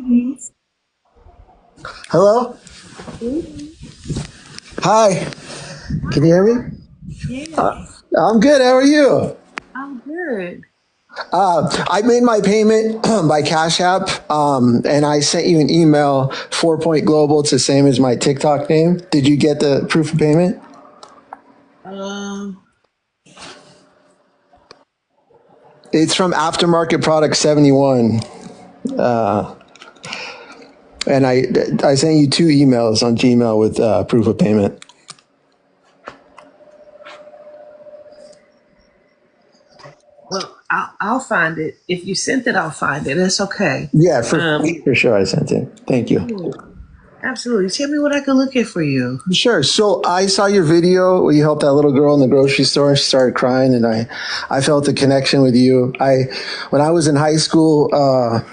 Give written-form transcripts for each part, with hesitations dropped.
Greetings. Hello? Greetings. Hi. Can you hear me? Yes, I'm good. How are you? I'm good. I made my payment by Cash App, and I sent you an email, 4 Point Global. It's the same as my TikTok name. Did you get the proof of payment? Um, It's from Aftermarket Product 71. And I sent you two emails on Gmail with proof of payment. well, I'll find it. If you sent it, I'll find it. It's okay. Yeah, Um, for sure I sent it. Thank you. yeah, absolutely. Tell me what I can look at for you. Sure. So I saw your video where you helped that little girl in the grocery store and she started crying, and I felt a connection with you. When I was in high school,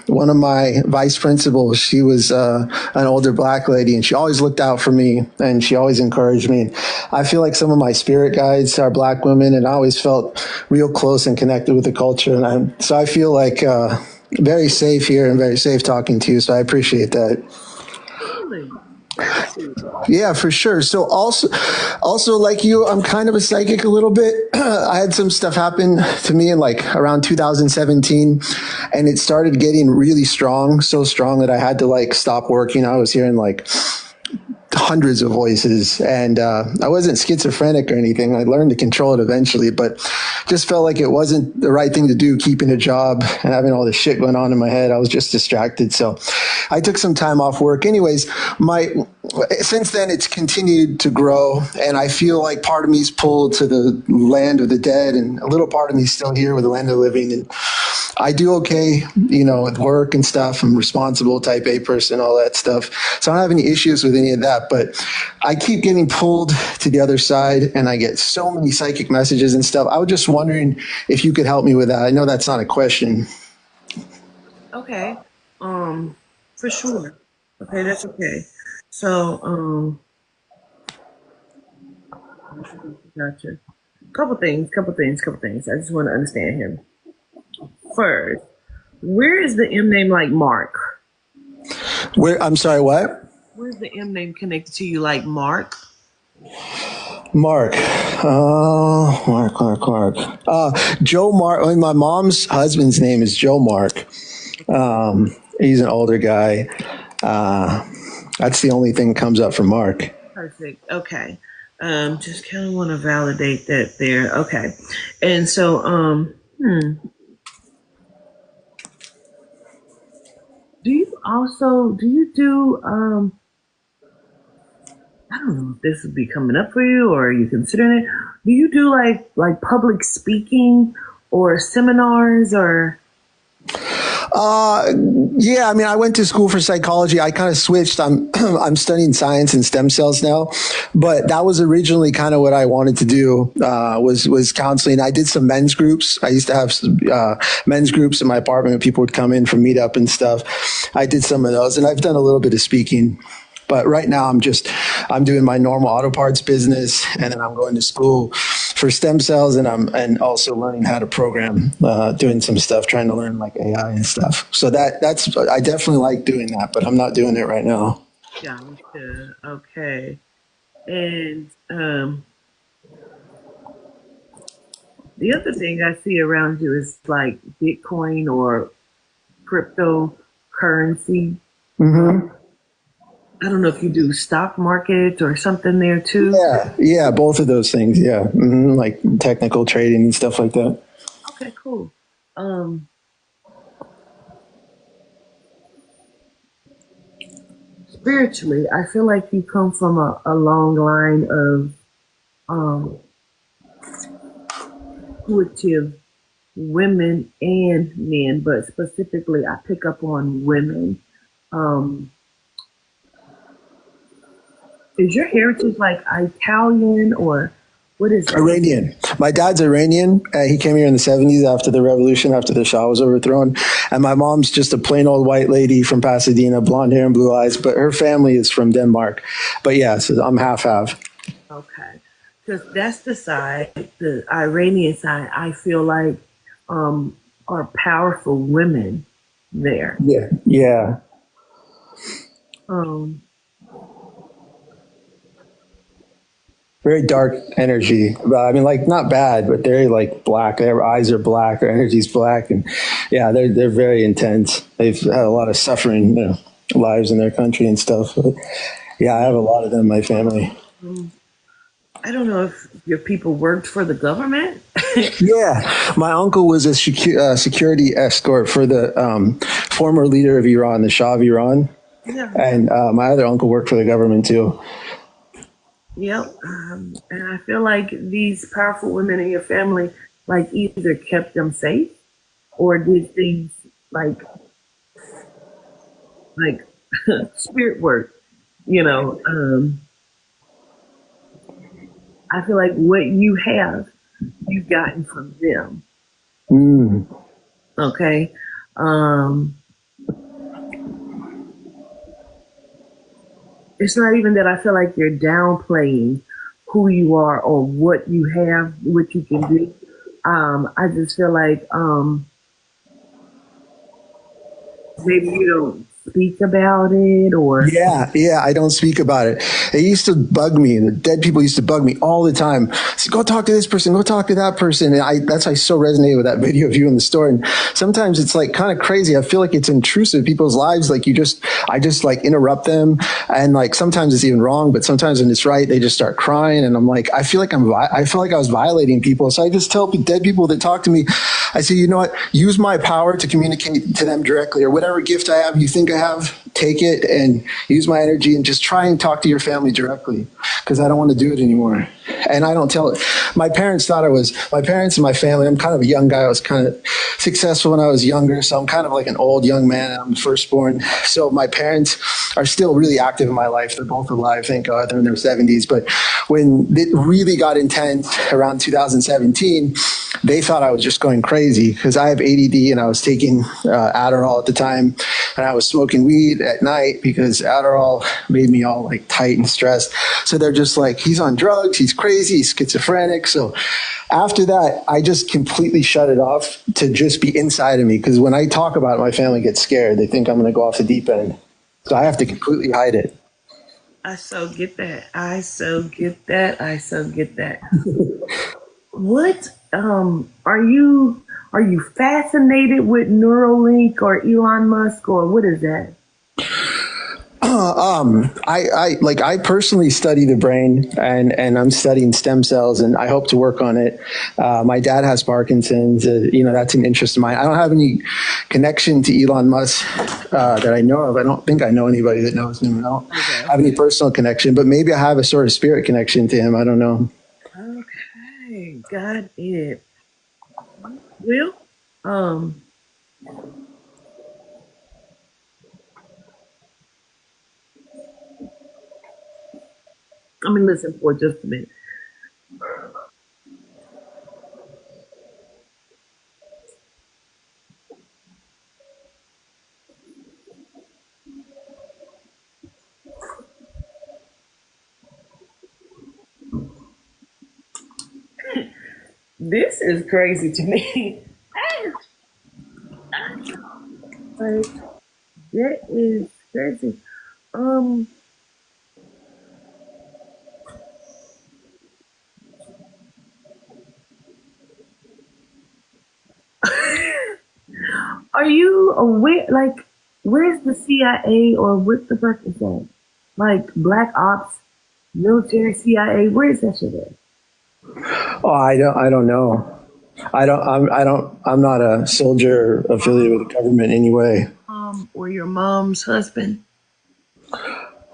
one of my vice principals, she was an older black lady, and she always looked out for me and she always encouraged me. I feel like some of my spirit guides are black women, and I always felt real close and connected with the culture. So I feel like very safe here and very safe talking to you. So I appreciate that. Absolutely. Absolutely. Yeah, for sure. So also like you, I'm kind of a psychic a little bit. I had some stuff happen to me in like around 2017, and it started getting really strong, so strong that I had to like stop working. I was hearing like hundreds of voices, and I wasn't schizophrenic or anything. I learned to control it eventually, but just felt like it wasn't the right thing to do, keeping a job and having all this shit going on in my head. I was just distracted. So I took some time off work. Anyways, my since then it's continued to grow, and I feel like part of me is pulled to the land of the dead, and a little part of me is still here with the land of the living. And I do okay, with work and stuff. I'm responsible, type A person, all that stuff. So I don't have any issues with any of that, but I keep getting pulled to the other side, and I get so many psychic messages and stuff. I was just wondering if you could help me with that. I know that's not a question. Okay. Um, for sure. Okay, that's okay. So, gotcha. Couple things. I just want to understand him. First, where is the M name like Mark? I'm sorry, what? Where's the M name connected to you like Mark? Mark. Mark. Joe Mark. I mean, my mom's husband's name is Joe Mark. He's an older guy. That's the only thing that comes up for Mark. Perfect. Okay. Just kind of want to validate that there. Okay. And so, do you do, I don't know if this would be coming up for you or are you considering it? Do you do like public speaking or seminars or? Uh, yeah, I mean, I went to school for psychology. I kind of switched. I'm studying science and stem cells now, but that was originally kind of what I wanted to do. Was counseling. I did some men's groups. I used to have some, men's groups in my apartment, and people would come in for meetup and stuff. I did some of those, and I've done a little bit of speaking. But right now, I'm doing my normal auto parts business, and then I'm going to school for stem cells, and and also learning how to program, doing some stuff, trying to learn like AI and stuff. So that's I definitely like doing that, but I'm not doing it right now. Gotcha. Okay. And the other thing I see around you is like Bitcoin or cryptocurrency. Hmm. I don't know if you do stock market or something there too. Yeah, both of those things. Yeah, like technical trading and stuff like that. Okay, cool. Um, Spiritually, I feel like you come from a long line of um, intuitive women and men, but specifically, I pick up on women. Um, is your heritage like Italian or what is it? Iranian. My dad's Iranian. He came here in the 70s after the revolution, after the Shah was overthrown. And my mom's just a plain old white lady from Pasadena, blonde hair and blue eyes, but her family is from Denmark. But yeah, so I'm half half. Okay, because that's the side, the Iranian side. I feel like are powerful women there. Yeah. Yeah. Um, Very dark energy. I mean, like not bad, but very like black. Their eyes are black. Their energy's black, and yeah, they're very intense. They've had a lot of suffering, lives in their country and stuff. But yeah, I have a lot of them in my family. um, I don't know if your people worked for the government. Yeah, my uncle was a security escort for the former leader of Iran, the Shah of Iran, Yeah. and my other uncle worked for the government too. Yep. And I feel like these powerful women in your family, like either kept them safe or did things like like spirit work. You know, I feel like what you have, you've gotten from them. Mm. Okay. Um, it's not even that I feel like you're downplaying who you are or what you have, what you can do. I just feel like maybe you don't speak about it or Yeah, yeah, I don't speak about it. It used to bug me. The dead people used to bug me all the time. So go talk to this person, go talk to that person. And that's why I so resonated with that video of you in the store. And sometimes it's like kind of crazy. I feel like it's intrusive in people's lives. Like I just like interrupt them. And like sometimes it's even wrong, but sometimes when it's right, they just start crying. And I'm like, I feel like I was violating people. So I just tell dead people that talk to me, I say, you know what, use my power to communicate to them directly or whatever gift I have, you think I have, take it and use my energy and just try and talk to your family directly because I don't want to do it anymore. And I don't tell it. My parents my parents and my family. I'm kind of a young guy. I was kind of successful when I was younger. So I'm kind of like an old young man. I'm the firstborn. So my parents are still really active in my life. They're both alive. Thank God. They're in their 70s. But when it really got intense around 2017, they thought I was just going crazy because I have ADD and I was taking Adderall at the time and I was smoking weed at night because Adderall made me all like tight and stressed. So they're just like, he's on drugs, he's crazy, he's schizophrenic. So after that, I just completely shut it off to just be inside of me because when I talk about it, my family gets scared. They think I'm going to go off the deep end. So I have to completely hide it. I so get that. I so get that. I so get that. What are you fascinated with Neuralink or Elon Musk or what is that? I personally study the brain and I'm studying stem cells and I hope to work on it. My dad has Parkinson's, that's an interest of mine. I don't have any connection to Elon Musk, that I know of. I don't think I know anybody that knows him. I don't Okay. have any personal connection, but maybe I have a sort of spirit connection to him. I don't know. Okay, got it. Well, um, I mean, listen for just a minute. This is crazy to me. Like, that is crazy. Um, are you aware? Like, where's the CIA or what the fuck is that? Like, Black Ops, military CIA. Where is that shit at? Oh, I don't know. I'm not a soldier affiliated with the government anyway. Or your mom's husband?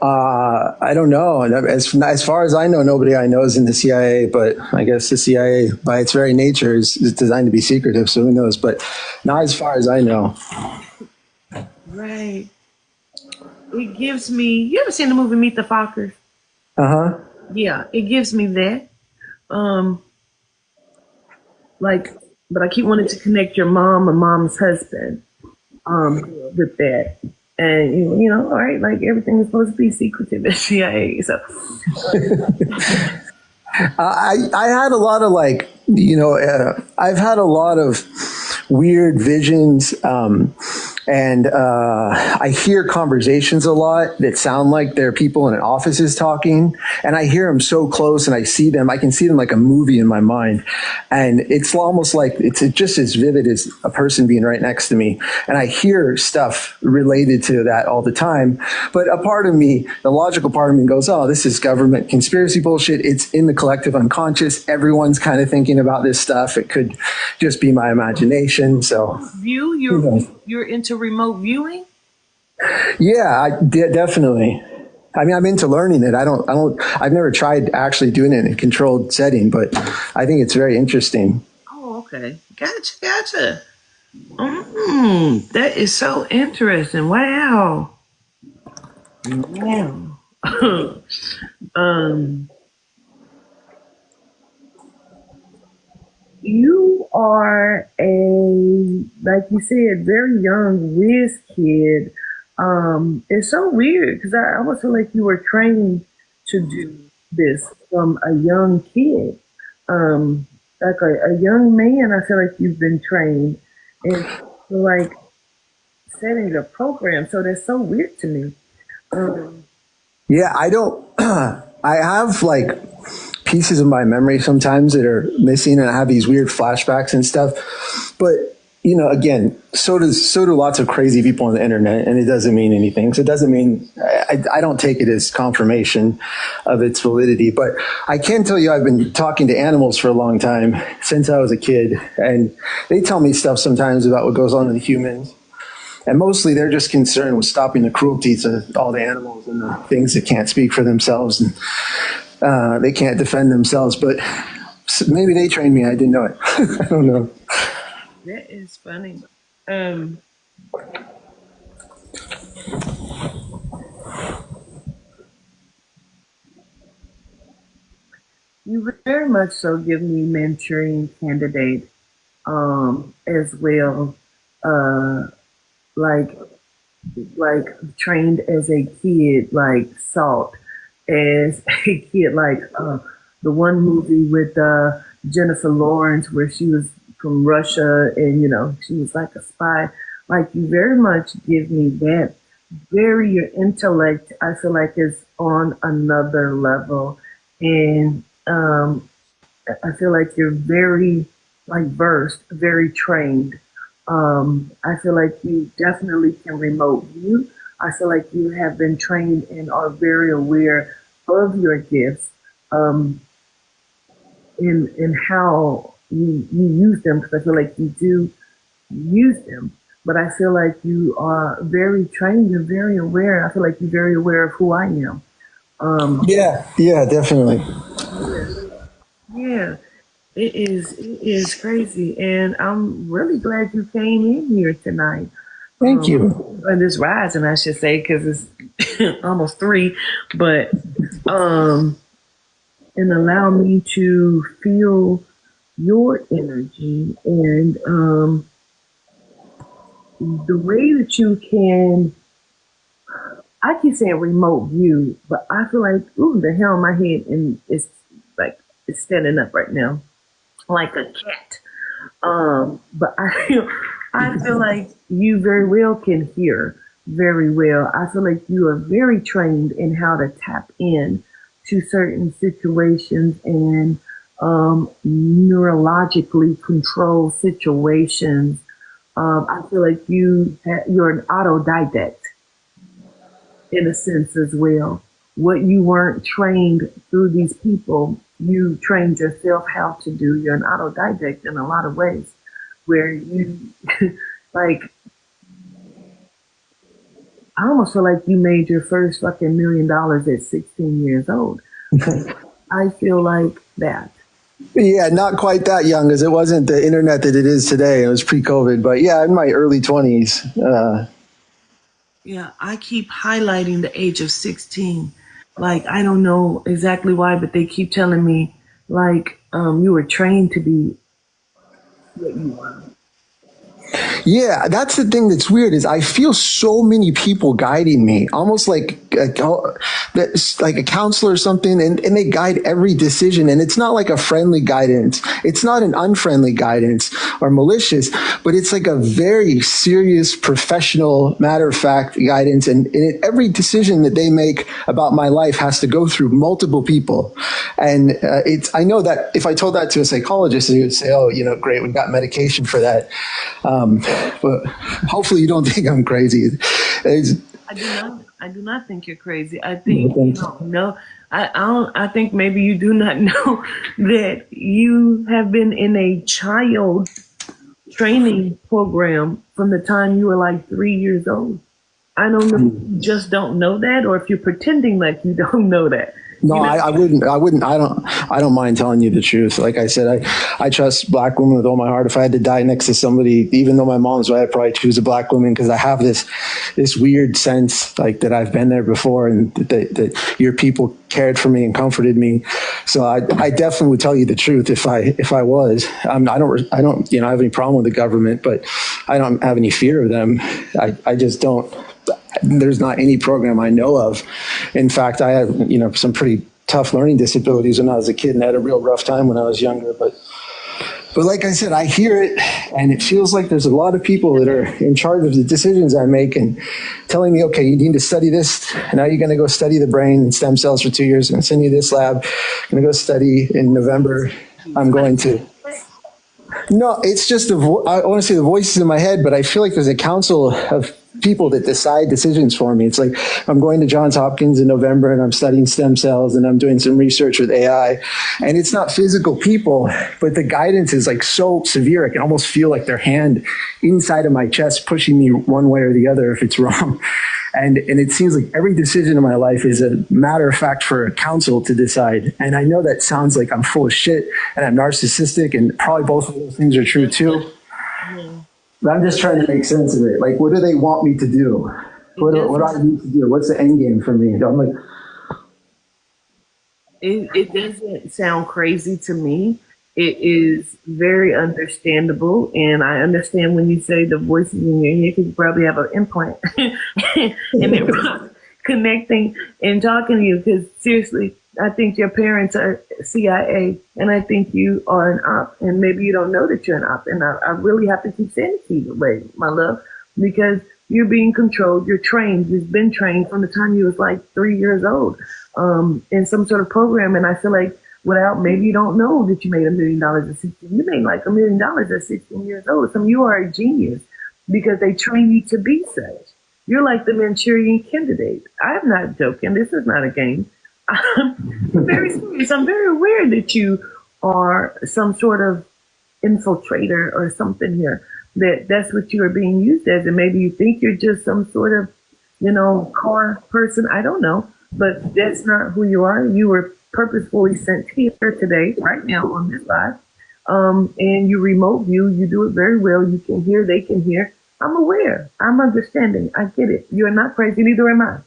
I don't know. As far as I know, nobody I know is in the CIA, but I guess the CIA, by its very nature, is designed to be secretive, so who knows? But not as far as I know. Right. It gives me. You ever seen the movie Meet the Fockers? Uh huh. Yeah, it gives me that. Um, like, but I keep wanting to connect your mom and mom's husband. With that. And all right, like everything is supposed to be secretive at CIA. So I had a lot of I've had a lot of weird visions. And I hear conversations a lot that sound like they're people in an office is talking, and I hear them so close, and I see them. I can see them like a movie in my mind, and it's almost like it's just as vivid as a person being right next to me. And I hear stuff related to that all the time. But a part of me, the logical part of me, goes, "Oh, this is government conspiracy bullshit. It's in the collective unconscious. Everyone's kind of thinking about this stuff. It could just be my imagination." So, View, who knows? you're into remote viewing? Yeah, definitely. I mean, I'm into learning it. I've never tried actually doing it in a controlled setting, but I think it's very interesting. Oh, okay. Gotcha. That is so interesting. Wow. Wow. um, you are like you said, very young whiz kid. It's so weird because I almost feel like you were trained to do this from a young kid. Like a young man, I feel like you've been trained and like setting a program. So that's so weird to me. Um, Yeah, I don't. I have like pieces of my memory sometimes that are missing, and I have these weird flashbacks and stuff. But again, so do lots of crazy people on the internet, and it doesn't mean anything. So it doesn't mean I don't take it as confirmation of its validity. But I can tell you, I've been talking to animals for a long time since I was a kid, and they tell me stuff sometimes about what goes on with humans. And mostly they're just concerned with stopping the cruelty to all the animals and the things that can't speak for themselves, and they can't defend themselves. But maybe they trained me. I didn't know it. I don't know. that is funny. Um, you very much so give me mentoring candidate as well. Uh, like like trained as a kid, like Salt, as a kid, like the one movie with Jennifer Lawrence where she was from Russia and she was like a spy. Like you very much give me that. Very your intellect, I feel like is on another level, and I feel like you're very like versed, very trained. I feel like you definitely can remote view. I feel like you have been trained and are very aware of your gifts, um, in how you use them because I feel like you do use them. But I feel like you are very trained. You're very aware. I feel like you're very aware of who I am. Um, Yeah, definitely. yeah, yeah. It is crazy, and I'm really glad you came in here tonight. Thank you. On this rising, I should say, because it's almost 3, but um, and allow me to feel your energy and the way that you can. I keep saying remote view, but I feel like ooh, the hair on my head and like it's standing up right now, like a cat. But I feel like you very well can hear very well. I feel like you are very trained in how to tap in to certain situations and neurologically control situations. I feel like you're an autodidact in a sense as well. What you weren't trained through these people, you trained yourself how to do. You're an autodidact in a lot of ways, where you like. I almost feel like you made your first fucking $1 million at 16 years old. Like, I feel like that. Yeah, not quite that young, as it wasn't the internet that it is today. It was pre-COVID, but yeah, in my early 20s. Yeah, I keep highlighting the age of 16. Like, I don't know exactly why, but they keep telling me, like, you were trained to be what you are. Yeah, that's the thing that's weird is I feel so many people guiding me, almost like a counselor or something, and they guide every decision. And it's not like a friendly guidance. It's not an unfriendly guidance or malicious, but it's like a very serious, professional, matter of fact guidance. And every decision that they make about my life has to go through multiple people. And I know that if I told that to a psychologist, he would say, "Oh, great, we got medication for that." But hopefully you don't think I'm crazy. It's, I do not. I do not think you're crazy. I think you don't know. I don't. I think maybe you do not know that you have been in a child training program from the time you were like 3 years old. I don't know if you just don't know that, or if you're pretending like you don't know that. No, You know, I wouldn't. I don't mind telling you the truth. Like I said, I trust black women with all my heart. If I had to die next to somebody, even though my mom's white, I'd probably choose a black woman because I have this weird sense like that I've been there before, and that your people cared for me and comforted me. So I definitely would tell you the truth if I was. I don't have any problem with the government, but I don't have any fear of them. I just don't. There's not any program I know of. In fact, I had, some pretty tough learning disabilities when I was a kid and had a real rough time when I was younger. But like I said, I hear it and it feels like there's a lot of people that are in charge of the decisions I make and telling me, okay, you need to study this. Now you're going to go study the brain and stem cells for 2 years. I'm going to send you this lab. I'm going to go study in November. I'm going to. No, it's just I want to say the voices in my head, but I feel like there's a council of people that decide decisions for me. It's like I'm going to Johns Hopkins in November and I'm studying stem cells and I'm doing some research with AI. And it's not physical people, but the guidance is like so severe. I can almost feel like their hand inside of my chest pushing me one way or the other if it's wrong. And it seems like every decision in my life is a matter of fact for a council to decide. And I know that sounds like I'm full of shit and I'm narcissistic, and probably both of those things are true too. But I'm just trying to make sense of it. Like, what do they want me to do? What do I need to do? What's the end game for me? I'm like, it doesn't sound crazy to me. It is very understandable, and I understand when you say the voices in your head, because you probably have an implant, and they're connecting and talking to you. Because seriously, I think your parents are CIA, and I think you are an op, and maybe you don't know that you're an op. And I really have to keep saying it to you, babe, my love, because you're being controlled. You're trained. You've been trained from the time you was like 3 years old, in some sort of program. And I feel like maybe you don't know that you made $1 million at 16. You made like $1 million at 16 years old. So you are a genius because they train you to be such. You're like the Manchurian candidate. I'm not joking. This is not a game. I'm very serious. I'm very aware that you are some sort of infiltrator or something here. That's what you are being used as. And maybe you think you're just some sort of, car person. I don't know. But that's not who you are. You were purposefully sent here today, right now on this live. And you remote view. You do it very well. You can hear, they can hear. I'm aware. I'm understanding. I get it. You're not crazy, neither am I.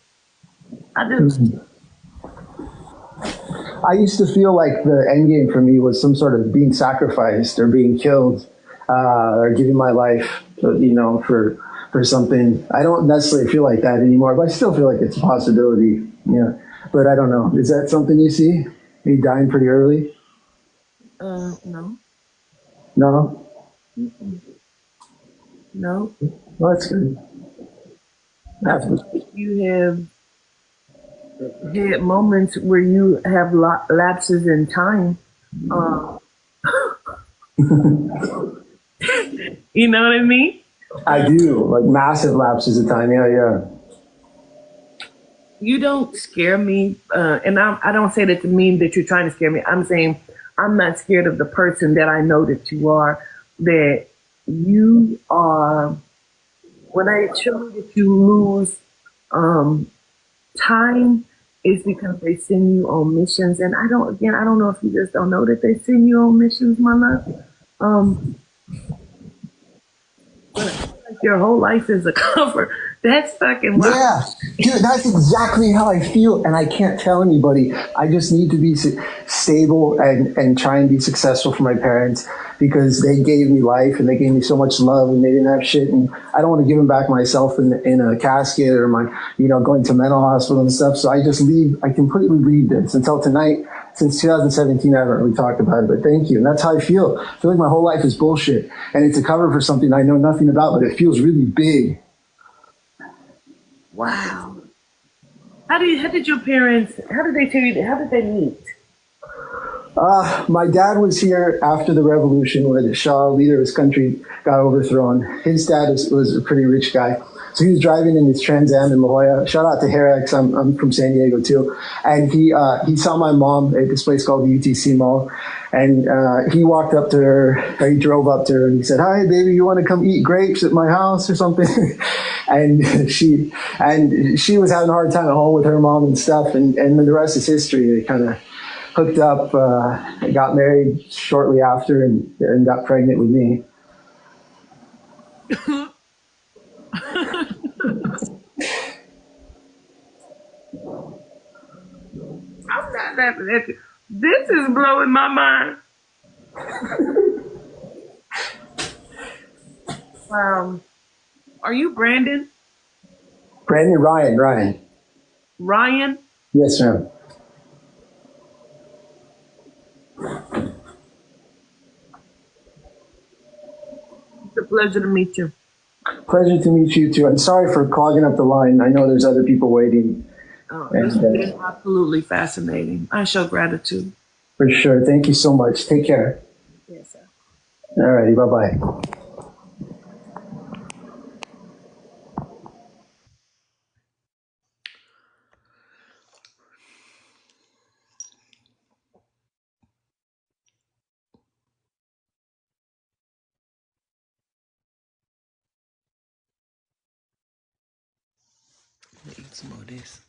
I do. I used to feel like the end game for me was some sort of being sacrificed or being killed, or giving my life, for something. I don't necessarily feel like that anymore, but I still feel like it's a possibility. Yeah, but I don't know. Is that something you see? Me dying pretty early? No. No. No. Well, that's good. That's good. You have had moments where you have lapses in time. You know what I mean? I do, like massive lapses of time. Yeah, yeah. You don't scare me, and I don't say that to mean that you're trying to scare me. I'm saying I'm not scared of the person that I know that you are. That you are. When I show that you lose time, is because they send you on missions, and I don't know if you just don't know that they send you on missions, my love. But your whole life is a cover. That's fucking wild. Yeah, dude, that's exactly how I feel, and I can't tell anybody. I just need to be stable and try and be successful for my parents because they gave me life and they gave me so much love and they didn't have shit. And I don't want to give them back myself in a casket or my, going to mental hospital and stuff. So I completely leave this until tonight. Since 2017, I haven't really talked about it, but thank you. And that's how I feel. I feel like my whole life is bullshit and it's a cover for something I know nothing about, but it feels really big. Wow. How did your parents, how did they tell you, how did they meet? My dad was here after the revolution where the Shah, leader of his country, got overthrown. His dad was a pretty rich guy. So he was driving in his Trans Am in La Jolla. Shout out to Herex. I'm from San Diego too. And he saw my mom at this place called the UTC Mall. And he walked up to her, or he drove up to her and he said, "Hi, baby, you want to come eat grapes at my house or something?" and she was having a hard time at home with her mom and stuff. And the rest is history. They kind of hooked up, got married shortly after, and got pregnant with me. I'm not laughing at you. This is blowing my mind. Are you Brandon? Brandon Ryan. Ryan? Yes, ma'am. It's a pleasure to meet you. Pleasure to meet you too. I'm sorry for clogging up the line. I know there's other people waiting. This And has been absolutely fascinating. I show gratitude. for sure. Thank you so much. Take care. Yes, sir. All righty. Bye bye. Eat some of this.